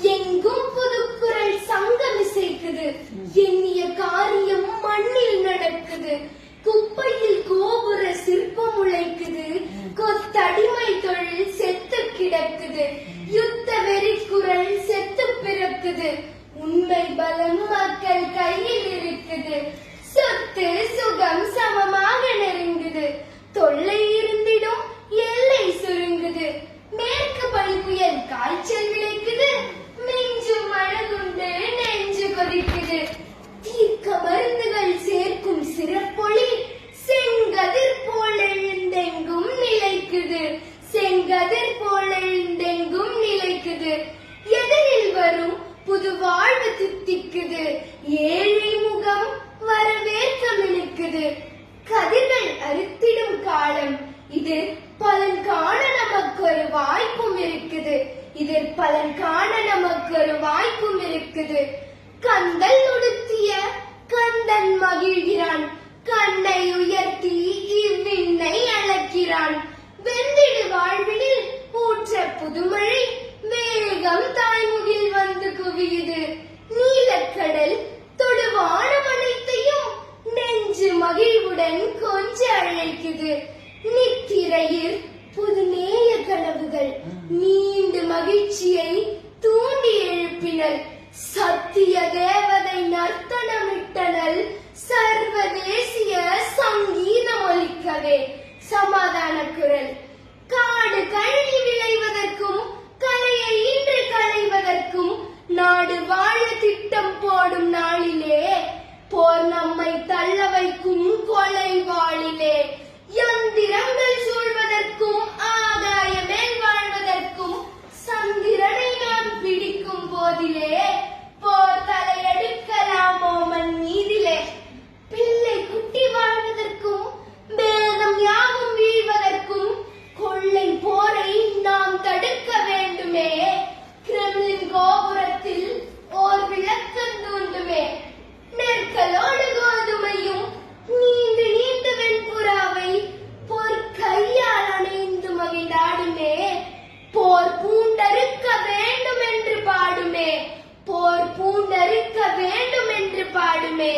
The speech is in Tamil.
எங்கும் புதுக்குரல் சங்கம் இசைக்குது. எண்ணிய காரியம் மண்ணில் நடக்குது. குப்பையில் கோபுர சிற்பம் உழைக்குது. கொத்தடிமை தொழில் செத்து கிடக்குது. யுத்த வெறிக்குரல் செத்து பிறக்குது. உண்மை பலம் மக்கள் கையில் இருக்குது. சொத்து சுகம் சமமாக நெருங்குது. தொல்லை இருந்திடும் எல்லை சுருங்குது. மேற்கு பனி புயல் காய்ச்சல் விளைக்குது. மிஞ்சும் மனதுண்டு நெஞ்சு கொதிக்குது. தீர்க்க மருந்துகள் சேர்க்கும் சிறப்பொழி செங்கதிர் போல எழுந்தெங்கும் நிலைக்குது. செங்கதிர் போல எழுந்தெங்கும் நிலைக்குது. எதிரில் வரும் புது வாழ்வு தித்திக்குது. ஏழை முகம் வரவேற்க மினுக்குது. கதிர்கள் அறுத்திடும் காலம் இது. பலன் காண நமக்கு ஒரு வாய்ப்பும் இருக்குது. இதில் பலன் காண நமக்கு ஒரு வாய்ப்பும் இருக்குது. கந்தல் உடுத்திய கந்தன் மகிழ்கிறான். கண்ணை உயர்த்தி இவ்விண்ணை அளக்கிறான். வெந்திடு வாழ்வினில் ஊற்ற புதுமழை வேகம் தாய்முகில் வந்து குவியுது. நீலக்கடல் தொடுவானம் அனைத்தையும் நெஞ்சு மகிழ்வுடன் கொஞ்ச அழைக்குது. நித்திரையில் புது நேய கனவுகள் நீண்டு மகிழ்ச்சியை தூண்டி எழுப்பினர். சத்திய தேவதை நர்த்தனமிட்டனல். சர்வதேசிய சங்கீதம் ஒலிக்கவே சமாதான குரல். காடு கழுகி விளைவதற்கும் கலையை இன்று களைவதற்கும் நாடு வாழ திட்டம் போடும் நாளிலே போர் நம்மை தள்ள வைக்கும் கொலை வாழிலே. யந்திரங்கள் சூழ்வதற்கும் ஆகாய மேல் வாழ்வதற்கும் சந்திரனை நாம் பிடிக்கும் போதிலே போர் தலையெடுக்கலாமோ மண் மீதிலே. பிள்ளை குட்டி வாழ்வதற்கும் பேதம் யாவும் வீழ்வதற்கும் கொள்ளை போரை நாம் தடுக்க வேண்டுமே. கிரெம்லின் கோபுரத்தில் ஓர் விளக்கம் தூண்டுமே. நெற்களோடு கோதுமையும் நீண்டு நீண்டு வெண்புறாவை பொற்கையால் அணைந்து மகிழ்ந்தாடுமே. போர் பூண்டறுக்க வேண்டும் என்று பாடுமே. போர் பூண்டறுக்க வேண்டும் என்று பாடுமே.